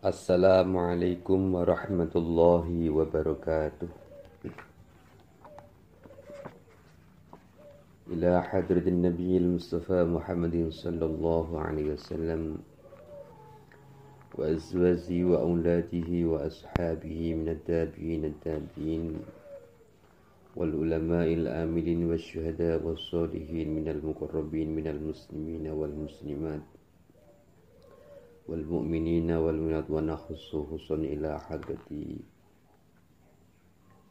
Assalamualaikum warahmatullahi wabarakatuh. Ila hadratin Nabiyil Mustafa Muhammadin sallallahu alaihi wasallam wa azwajihi wa auladihi wa ashabihi minat tabi'in wal ulama'il amilin wasyuhada wassalihin minal muqarrabin minal muslimina wal muslimat wal mu'minina wal mu'minat wa nakhussu husun ila hadrati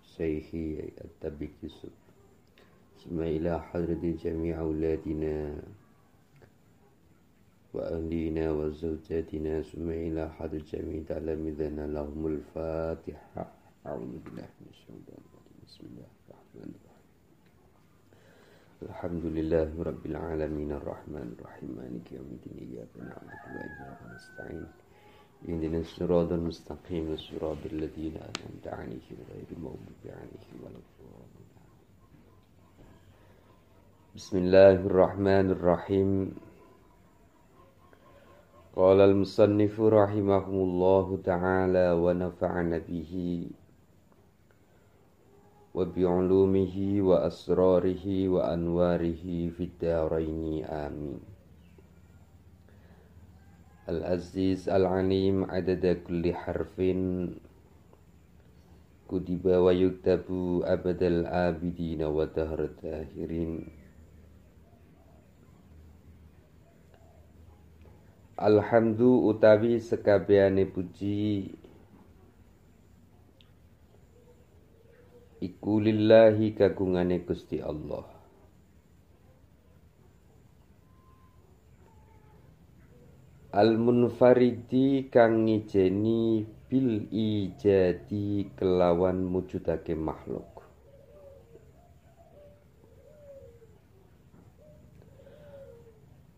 Syekhi At-Tabiq Yusuf summa ila hadrati jami' auladina wa ahlina wa zawjatina summa ila hadrati jami' talamidana lahumul Fatiha. A'udzu billahi minasyaitonir rajim. Bismillahirrahmanirrahim. Alhamdulillahi rabbil alamin arrahmanir rahim maliki yaumiddin iyyaka na'budu wa iyyaka nasta'in ihdinas siratal mustaqim siratal ladzina an'amta 'alaihim ghairil maghdubi 'alaihim waladdallin. Bismillahirrahmanirrahim. Qala al-musannifu rahimahumullahu ta'ala wa nafa'ana bihi wa bi'ulumihi wa asrarihi wa anwarihi fid daraini amin. Al-aziz al-alim adada kulli harfin kudiba wa yuktabu abadal abidina wa dahar dahirin. Alhamdu utawi sekabehane puji iku lillahi kagungane Gusti Allah. Al-munfaridi kang ngijeni bil ijadi kelawan mujudake makhluk.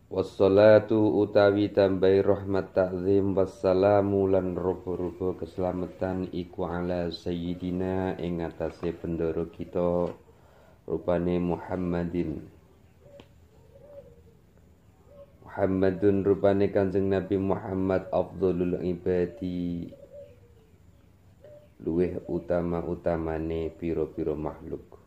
Wassalatu utawi tambahi rahmat ta'zim wassalamu lan rupa-rupa keselamatan iku ala sayyidina ing atase bendoro kita rupane Muhammadun rupane Kanjeng Nabi Muhammad afdhalul ibadi luweh utama-utamane pira-pira makhluk.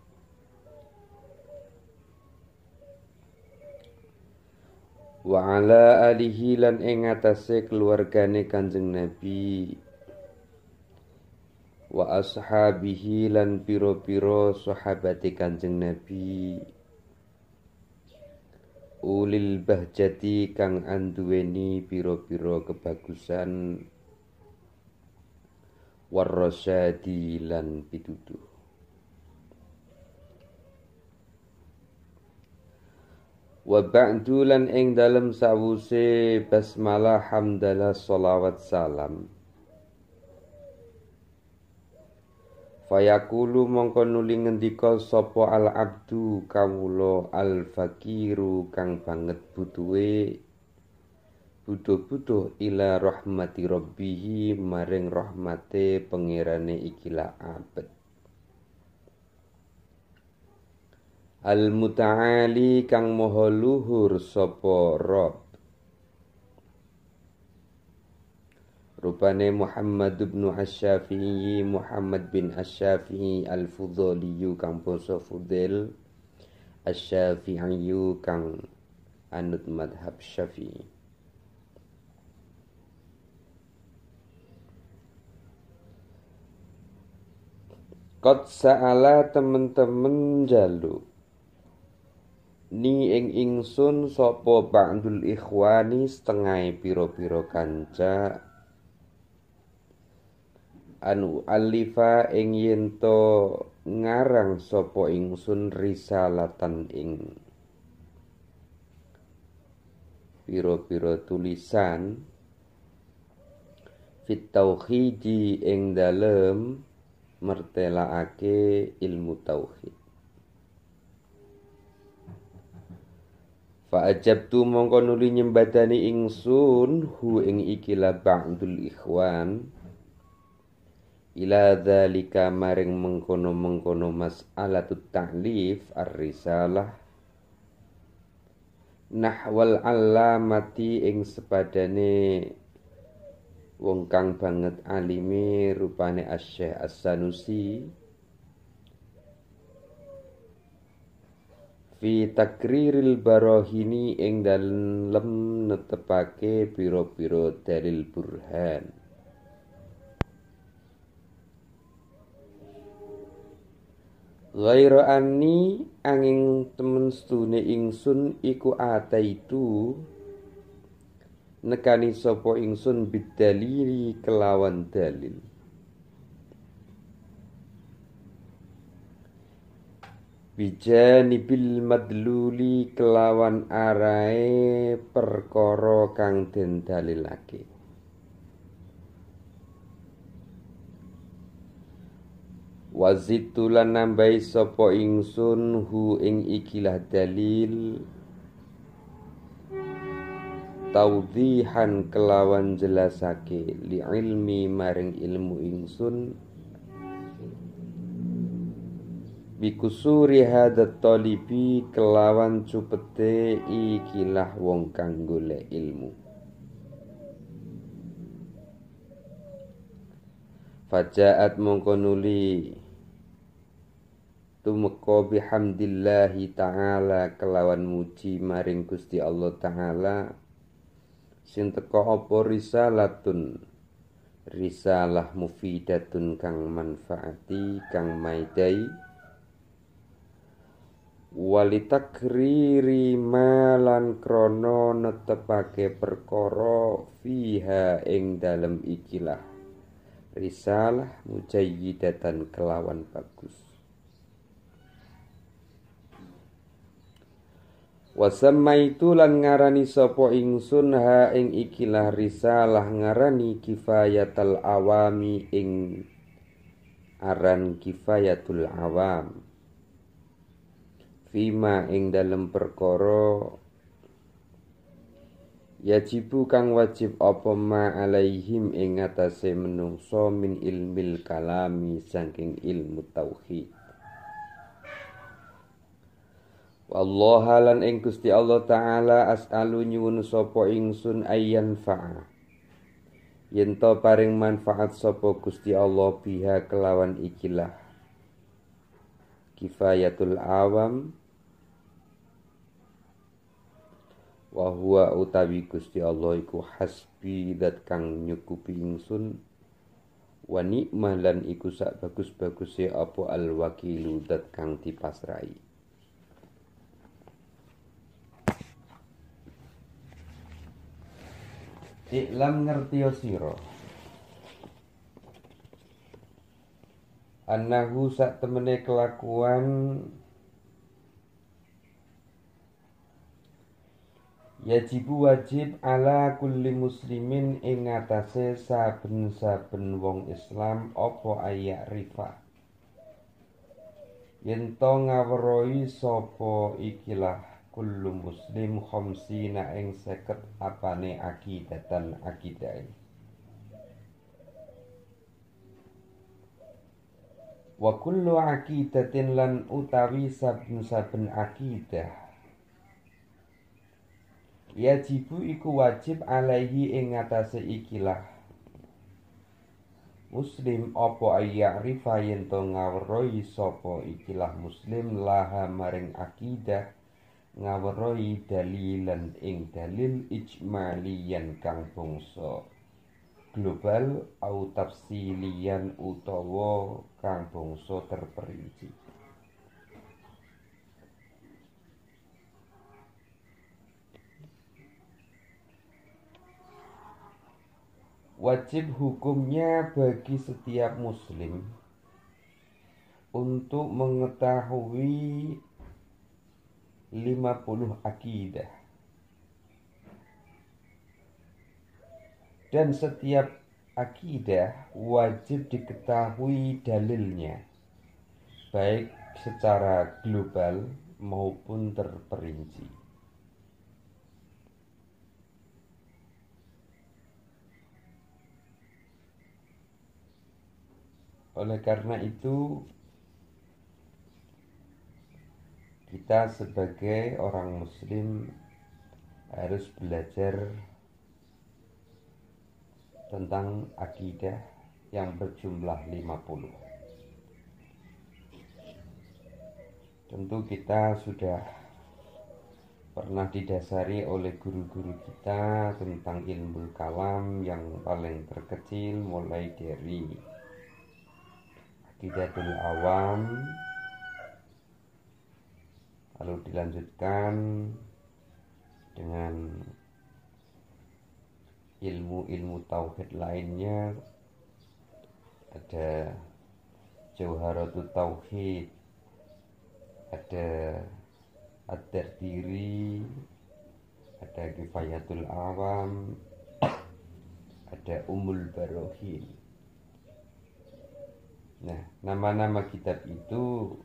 Wa ala alihi lan ing atase keluargane Kanjeng Nabi wa ashabihi lan pira-pira sahabate Kanjeng Nabi ulil bahjati kang anduweni pira-pira kebagusan warrasyadi lan pituduh. Wa ba'du lan ing dalem sawuse basmalah hamdalah sholawat salam fayaqulu mongko nuli ngendika sapa al abdu kawula al fakiru kang banget butuhe butuh ila rahmati rabbihi maring rahmate pangerane ikilah abet al-muta'ali kang maha luhur sapa Rabb. Rupane Muhammad bin Asy-Syafi'i Muhammad bin Asy-Syafi'i al-Fudhali kang basa Fudel Asy-Syafi'i kang anut madhab Syafi'i. Qad sa'ala temen-temen njaluk ni ing ingsun sapa ba'dul ikhwani setengah pira-pira kanca anu alifa ing yento ngarang sapa ingsun risalatan ing pira-pira tulisan fit tauhidi ing dalem mertelaake ilmu tauhid. Fa ajabtu mongko nuli nyembadani ingsun hu ing ikilah ba'dul ikhwan ila dzalika maring mengkono-mengkono mas'alatut ta'lif ar-risalah nahwal alamati ing sepadane wong kang banget alime rupane Asy-Syaikh As-Sanusi fi takriril barahini ing dalem netepake pira-pira dalil burhan. Ghaira anni angin temen stune ingsun iku ataitu nekani sapa ingsun bidalili kelawan dalil. Bijanibil madluli kelawan arae perkara kang den dalilake. Wazitulan nambahi sapa ingsun hu ing ikilah dalil taudhihan kelawan jelasake li ilmi maring ilmu ingsun bikusuri hadat talibi kelawan cupete ikilah wong kang golek ilmu. Fajaat mongko nuli tumeka bihamdillahi ta'ala kelawan muji maring Gusti Allah ta'ala sing teka apa risalah mufidatun kang manfaati kang maidai walitakriri malan krono netepake perkara fiha ing dalem ikilah risalah mujayyidatan kelawan bagus. Wasammaitu lan ngarani sapa ingsun ha ing ikilah risalah ngarani kifayatul awami ing aran kifayatul awam fima ing dalem perkara yajibu kang wajib apa ma alaihim ing atase menungso min ilmil kalami saking ilmu tauhid. Wallahu lan ing Gusti Allah taala as'alu nyuwun sapa ingsun ayyan fa'a yen to paring manfaat sapa Gusti Allah biha kelawan ikilah kifayatul awam wa huwa utawi Gusti Allah iku hasbi dat kang nyukupi ingsun wa nikmah lan iku sak bagus-baguse apa al wakilu dat kang dipasrai. Iklam ngertiya sira annahu sak temene kelakuan yajibu wajib ala kulli muslimin ing atase saben-saben wong Islam apa ayak rifa yen to ngawruhi sapa ikilah kullu muslim khamsina ing 50 apane akidatan akidah. Wa kullu aqidatin lan utawi saben-saben akidah yajibu iku wajib alaihi ing atase ikilah muslim apa ayyarifa yen to ngawruhi sapa ikilah muslim laha maring akidah ngawruhi dalilan ing dalil ijmaliyan kang bangsa global au tafsilian utawa kang bangsa terperinci. Wajib hukumnya bagi setiap muslim untuk mengetahui 50 akidah dan setiap akidah wajib diketahui dalilnya baik secara global maupun terperinci. Oleh karena itu kita sebagai orang muslim harus belajar tentang akidah yang berjumlah 50. Tentu kita sudah pernah didasari oleh guru-guru kita tentang ilmu kalam yang paling terkecil, mulai dari aqidatul awam, lalu dilanjutkan dengan ilmu-ilmu tauhid lainnya. Ada Jauharatul Tauhid, ada Ad-Dardiri, ada Kifayatul Awam, ada Ummul Barohin. Nah, nama-nama kitab itu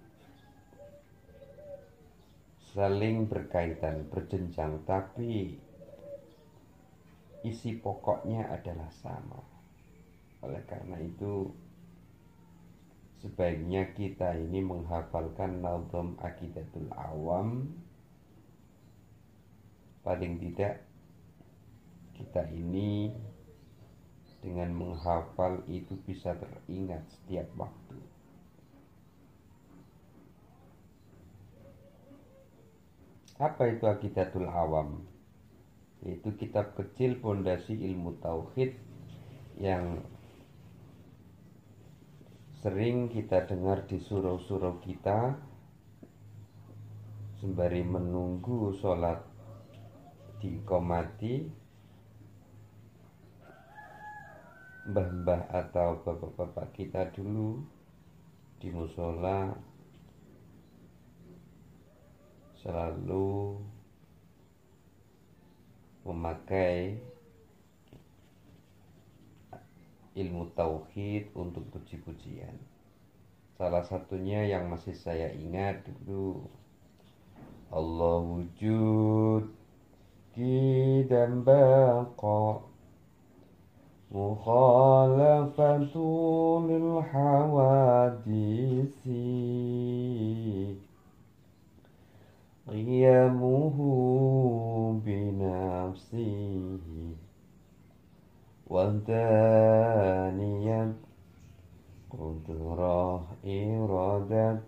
saling berkaitan, berjenjang, tapi isi pokoknya adalah sama. Oleh karena itu, sebaiknya kita ini menghafalkan Nadham Aqidatul Awam. Paling tidak kita ini dengan menghafal itu bisa teringat setiap waktu. Apa itu Aqidatul Awam? Yaitu kitab kecil pondasi ilmu tauhid yang sering kita dengar di surau-surau kita sembari menunggu sholat diiqomati. Mbah-mbah atau bapak-bapak kita dulu di musola selalu memakai ilmu tauhid untuk puji-pujian. Salah satunya yang masih saya ingat dulu, Allah wujud qidam baqa mukhalafatu lil hawadisi qiyamuhu binafsihi wadaniyat qudrah iradat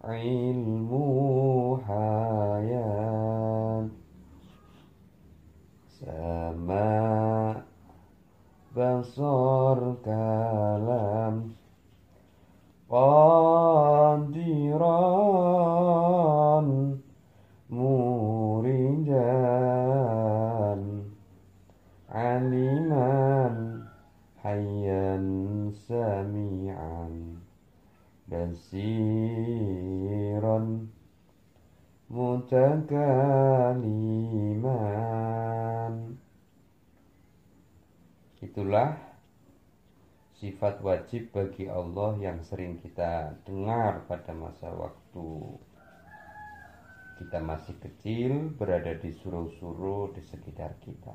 ilmu hayat sama basar kalam qadiran muridan aliman hayyan sami'an basiran mutakaliman. Itulah sifat wajib bagi Allah yang sering kita dengar pada masa waktu kita masih kecil, berada di surau-surau di sekitar kita.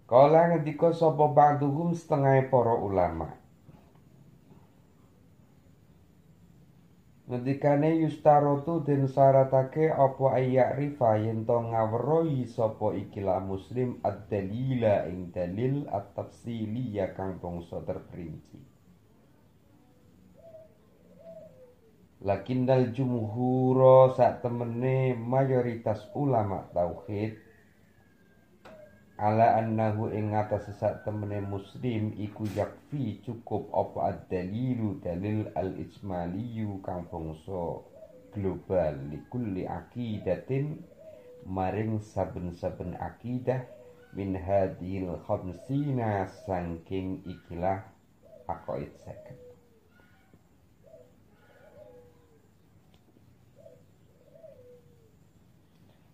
Kala ngendika sapa ba'duhum setengah para ulama. Ngendikane yustarotu den syaratake apa ayyarifa yen to ngawruhi sapa ikilah muslim ad-dalila ing dalil at-tafsiliyah kang bangsa terperinci. Lakinnal jumhura sak temene mayoritas ulama tauhid ala annahu ing ngatas sak temene muslim iku yakfi cukup apa ad-dalilu dalil al-ijmaliyu kang bangsa global likulli aqidatin maring saben-saben akidah min hadhil khamsina saking ikilah aqaid 50.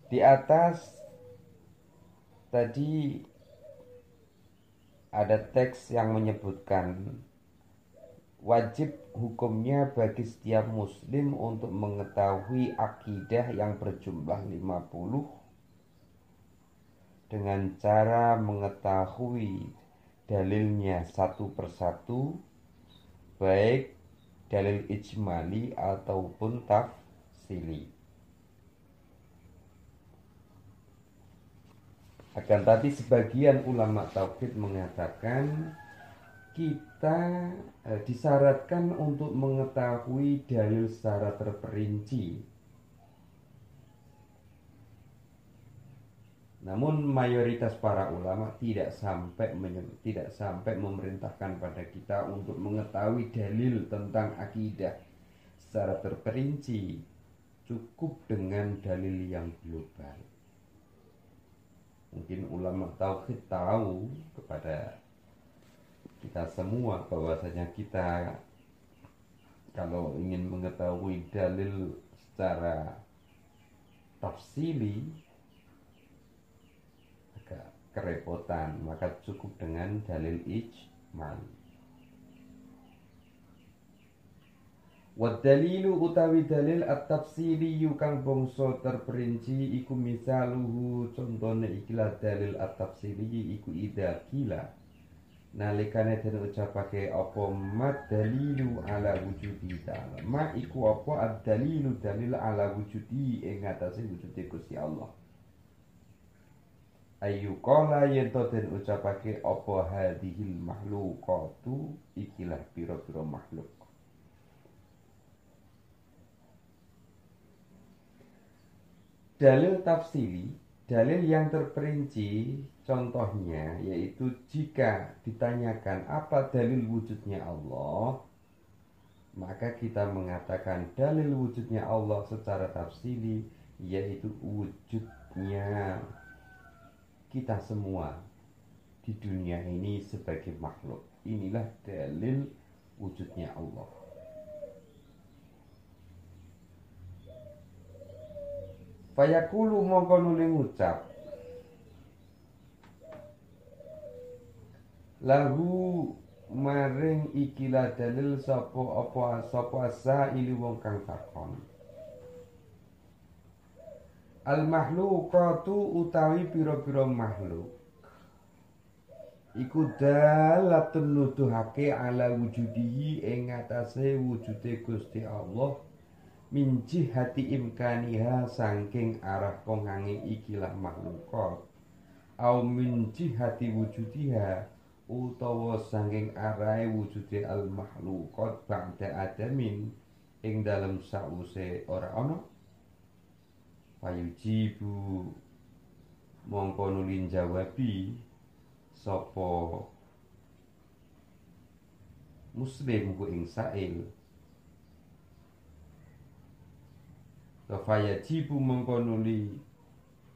Di atas tadi ada teks yang menyebutkan wajib hukumnya bagi setiap muslim untuk mengetahui akidah yang berjumlah 50 dengan cara mengetahui dalilnya satu persatu, baik dalil ijmali ataupun tafsili. Akan tapi sebagian ulama tauhid mengatakan kita disyaratkan untuk mengetahui dalil secara terperinci. Namun mayoritas para ulama tidak sampai memerintahkan pada kita untuk mengetahui dalil tentang akidah secara terperinci. Cukup dengan dalil yang global. Mungkin ulama tauhid tahu kepada kita semua bahwasanya kita kalau ingin mengetahui dalil secara tafsili agak kerepotan, maka cukup dengan dalil ijmali. Wadalilu utawi dalil at-tafsili kang bangsa terperinci iku misaluhu contone ikilah dalil at-tafsili iku idza kila nalikane den ucapake apa mad dalilu ala wujudi ta'ala ma iku apa ad-dalilu dalil ala wujudi ing atase wujude Gusti Allah ayu qala yen to den ucapake apa hadhil makhluqatu ikilah pira-pira makhluk. Dalil tafsili, dalil yang terperinci, contohnya yaitu jika ditanyakan apa dalil wujudnya Allah, maka kita mengatakan dalil wujudnya Allah secara tafsili yaitu wujudnya kita semua di dunia ini sebagai makhluk. Inilah dalil wujudnya Allah. Fayaqulu mongko nuli ngucap lahu maring ikilah dalil sapa saili wong kang takon al makhluqatu utawi pira-pira makhluk iku dalatun nuduhake ala wujudihi ing atase wujude Gusti Allah min jihati imkaniha saking arah pongange ikilah makhlukat au min jihati wujudiha utawa saking arahe wujude al makhlukat ba'da adamin ing dalem sause ora ana payujibu mongko nulin jawabi sapa muslim ku ing sail fayajibu mongko nuli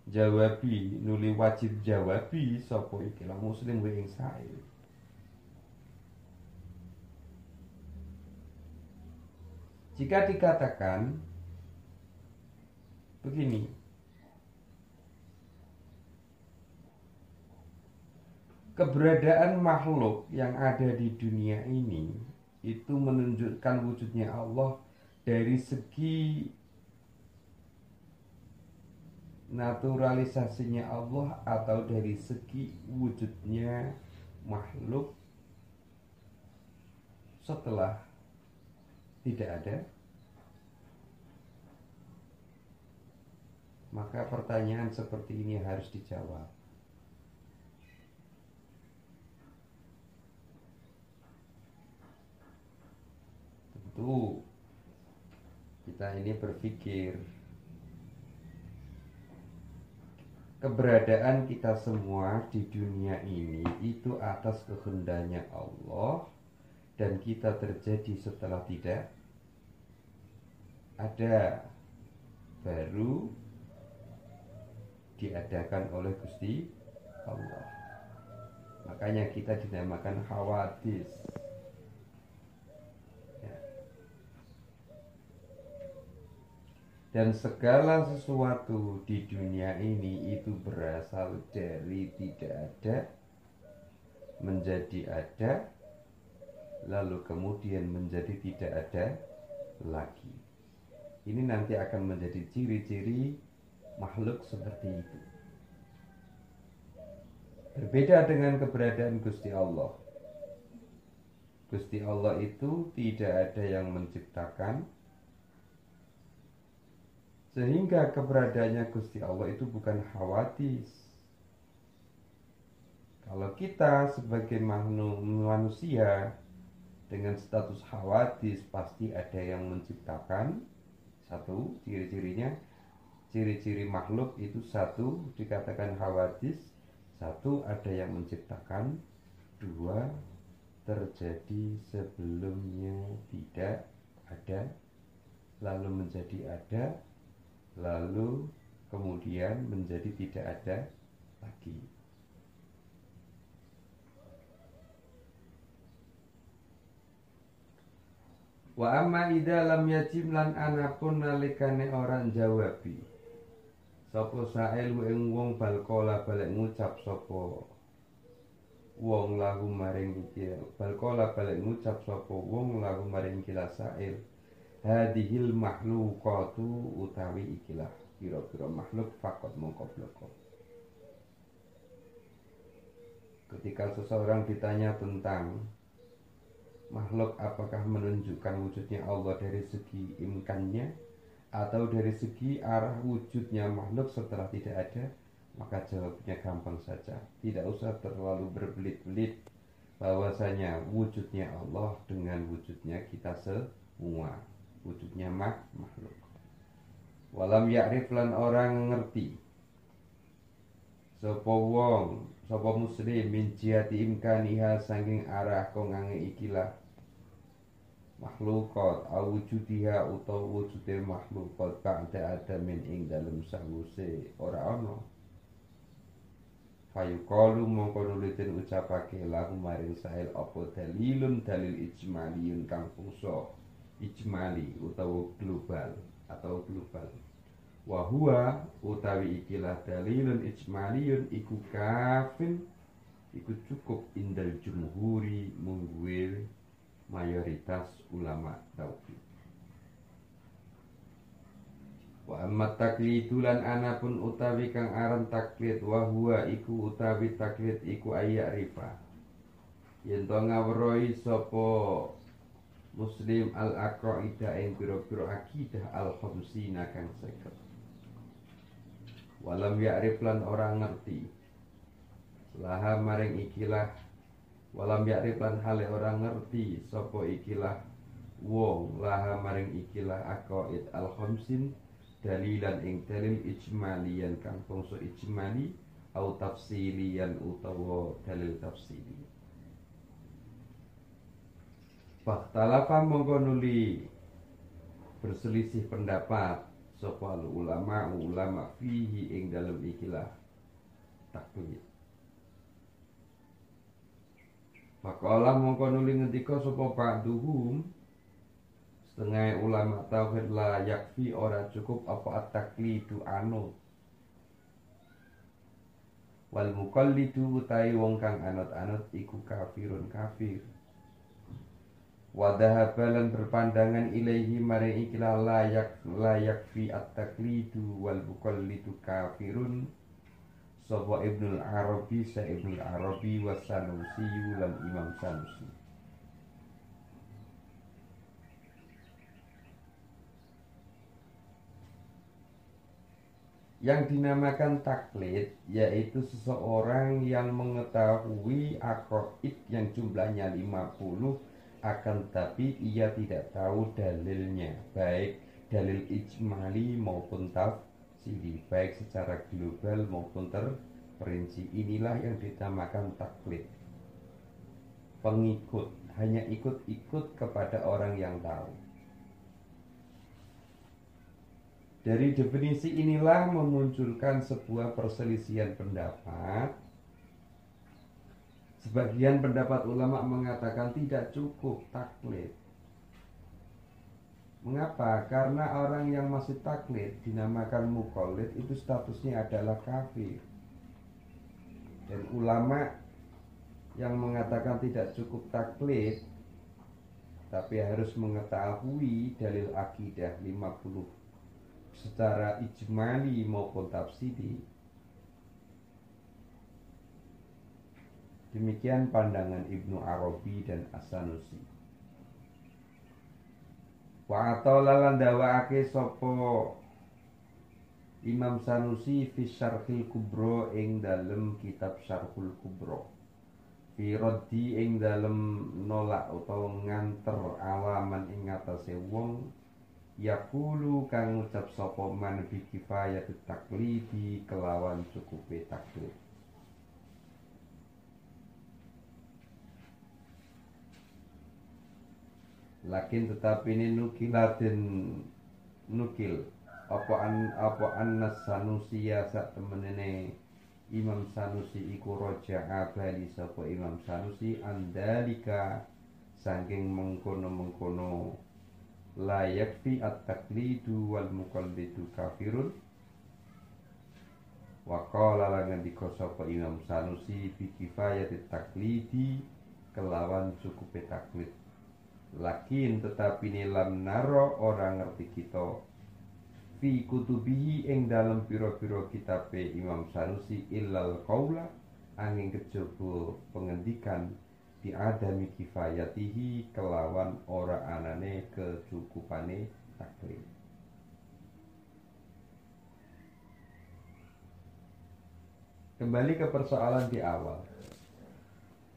jawabi nuli wajib jawabi sapa ikilah muslim wa ing sae. Jika dikatakan begini, keberadaan makhluk yang ada di dunia ini itu menunjukkan wujudnya Allah dari segi naturalisasinya Allah atau dari segi wujudnya makhluk setelah tidak ada. Maka pertanyaan seperti ini harus dijawab. Tentu kita ini berpikir keberadaan kita semua di dunia ini itu atas kehendaknya Allah dan kita terjadi setelah tidak ada, baru diadakan oleh Gusti Allah. Makanya kita dinamakan hawadis. Dan segala sesuatu di dunia ini itu berasal dari tidak ada menjadi ada, lalu kemudian menjadi tidak ada lagi. Ini nanti akan menjadi ciri-ciri makhluk seperti itu. Berbeda dengan keberadaan Gusti Allah. Gusti Allah itu tidak ada yang menciptakan, sehingga keberadaannya Gusti Allah itu bukan hawadis. Kalau kita sebagai manusia dengan status hawadis, pasti ada yang menciptakan. Satu, ciri-cirinya, ciri-ciri makhluk itu satu dikatakan hawadis, satu ada yang menciptakan, dua terjadi sebelumnya tidak ada, lalu menjadi ada, lalu kemudian menjadi tidak ada lagi. Wa amma idza lam yajim lan anapun nalikane orang jawabi sapa sail ing wong balkola balik ngucap sapa wong lahu maring iki balkola balik ngucap sapa wong lahu maring kila sail hadhil makhluqatu utawi ikilah pira-pira makhluk fakot mongko bloko. Ketika seseorang ditanya tentang makhluk, apakah menunjukkan wujudnya Allah dari segi imkannya atau dari segi arah wujudnya makhluk setelah tidak ada, maka jawabnya gampang saja, tidak usah terlalu berbelit-belit bahwasanya wujudnya Allah dengan wujudnya kita semua, wujudnya makhluk. Walam ya'rif lan orang ngerti sapa wong sapa muslim min jihati imkaniha saking arah kongange ikilah makhlukat awujudiha utawa wujudil makhlukat ba'da adamin ing dalem sawuse ora ana fayuqalu mongko nulitin ucapake lahu maring sahil apa dalilun dalil ijmaliyun kang fungso ijmali utawa global atau global. Wahua utawi ikilah dalilun ijmaliyun iku kafin iku cukup indal jumhuri mungguil mayoritas ulama tauhid. Wa amma taklidulan anapun utawi kang aran taklid wahua iku utawi taklid iku ayyarifa yen to ngawruhi sapa muslim al-aqaidah ing pira-pira akidah al-khamsina kang 50. Walam ya'rif lan orang ngerti laha maring ikilah walam ya'rif lan hale orang ngerti sapa ikilah wong laha maring ikilah aqaid al-khamsin dalilan ing dalil ijmaliyan kang bangsa ijmali au tafsiliyan utawa dalil tafsili. Faktalafa mongko nuli berselisih pendapat sapa ulama fihi ing dalem ikilah taklid. Faqala mongko nuli ngendika sapa ba'duhum setengah ulama tauhid la yakfi ora cukup apa at-taklidu anut wal muqallidu utai wong kang anut-anut iku kafirun kafir. Wadahabalan berpandangan ilaihi maring ikilah layak fi at-taklidu wal muqallidu kafirun sapa Ibnul Arabi sa Ibnul Arabi wa Sanusi lan Imam Sanusi. Yang dinamakan taklid yaitu seseorang yang mengetahui aqaid yang jumlahnya 50 akan tapi ia tidak tahu dalilnya, baik dalil ijmali maupun tafsili, baik secara global maupun terperinci. Inilah yang dinamakan taklid. Pengikut, hanya ikut-ikut kepada orang yang tahu. Dari definisi inilah memunculkan sebuah perselisihan pendapat. Sebagian pendapat ulama mengatakan tidak cukup taklid. Mengapa? Karena orang yang masih taklid dinamakan muqallid itu statusnya adalah kafir. Dan ulama yang mengatakan tidak cukup taklid tapi harus mengetahui dalil akidah 50 secara ijmali maupun tafsiri, Demikian pandangan Ibnu Arabi dan As-Sanusi. Wa atala lan dawaake sapa Imam Sanusi fi Syarhil Kubra ing dalem kitab Syarhul Kubra. Fi raddi ing dalem nolak utawa nganter alaman ing ngatasé wong yaqulu kang ngucap sapa man bi kifayat taklidi kelawan cukupe taklid. Lakin tetapi ini nukil apa annas Sanusi ya sak temenene Imam Sanusi iku roja'a bali sapa Imam Sanusi andalika saking mengkono-mengkono la yakfi at-taqlidu wal muqallidu kafirun wa qala lan ngendika sapa Imam Sanusi bi kifayatit taqlidi kelawan cukupe taklid. Lakin tetapi nilam naro orang ngerti kita fi kutubihi ing dalam piro-piro kitabe Imam Sanusi illal qaula angin kejaba pengendikan di adami kifayatihi kelawan ora anane kecukupane taklid. Kembali ke persoalan di awal.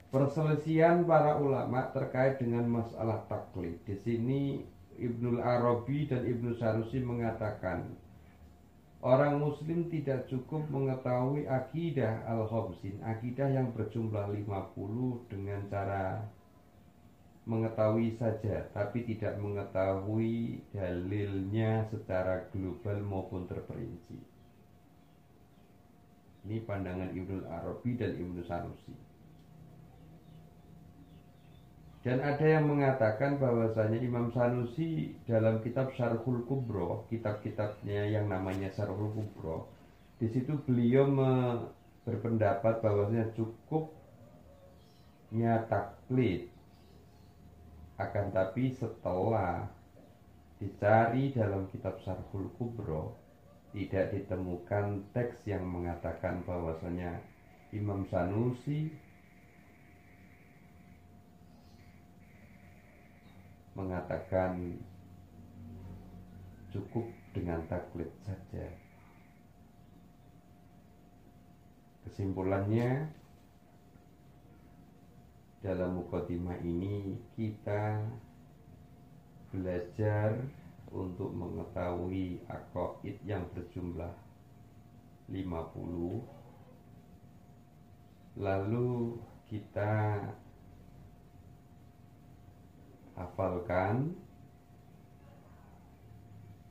Perselisihan para ulama terkait dengan masalah taklid. Di sini Ibnul Arabi dan Ibnu Sanusi mengatakan orang muslim tidak cukup mengetahui akidah al-khamsin, akidah yang berjumlah 50 dengan cara mengetahui saja, tapi tidak mengetahui dalilnya secara global maupun terperinci. Ini pandangan Ibnul Arabi dan Ibnu Sanusi. Dan ada yang mengatakan bahwasanya Imam Sanusi dalam kitab Syarhul Kubra, kitab-kitabnya yang namanya Syarhul Kubra, di situ beliau berpendapat bahwasanya cukupnya taklid, akan tapi setelah dicari dalam kitab Syarhul Kubra tidak ditemukan teks yang mengatakan bahwasanya Imam Sanusi mengatakan cukup dengan taklid saja. Kesimpulannya, dalam mukadimah ini kita belajar untuk mengetahui aqaid yang berjumlah 50. Lalu kita hafalkan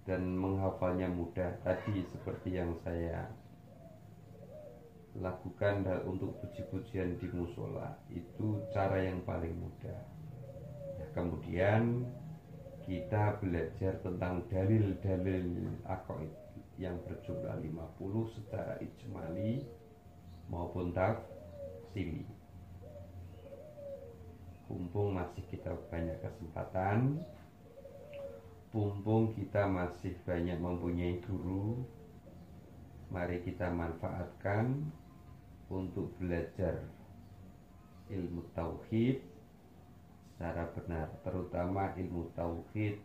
dan menghafalnya mudah tadi seperti yang saya lakukan untuk puji-pujian di musola, itu cara yang paling mudah. Kemudian kita belajar tentang dalil-dalil aqaid yang berjumlah 50 secara ijmali maupun tafsili. Mumpung masih kita banyak kesempatan, mumpung kita masih banyak mempunyai guru, mari kita manfaatkan untuk belajar ilmu tauhid secara benar, terutama ilmu tauhid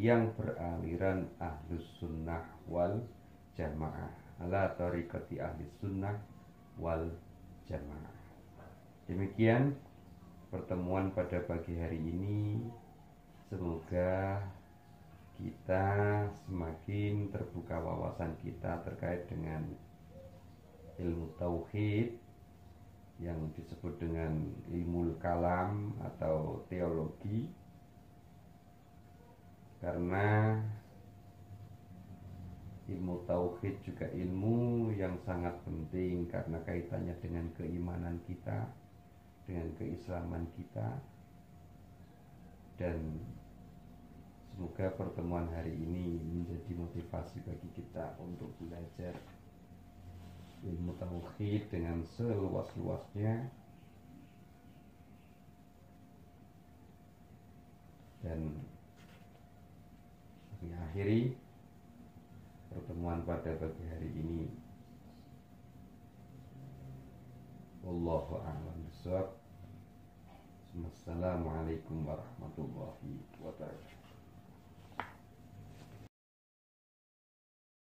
yang beraliran ahlus sunnah wal jamaah, ala tariqati ahlus sunnah wal jamaah. Demikian pertemuan pada pagi hari ini. Semoga kita semakin terbuka wawasan kita terkait dengan ilmu tauhid yang disebut dengan ilmu kalam atau teologi, karena ilmu tauhid juga ilmu yang sangat penting karena kaitannya dengan keimanan kita, dengan keislaman kita. Dan semoga pertemuan hari ini menjadi motivasi bagi kita untuk belajar ilmu tauhid dengan seluas-luasnya. Dan kami akhiri pertemuan pada pagi hari ini. Wallahu a'lam. Assalamualaikum warahmatullahi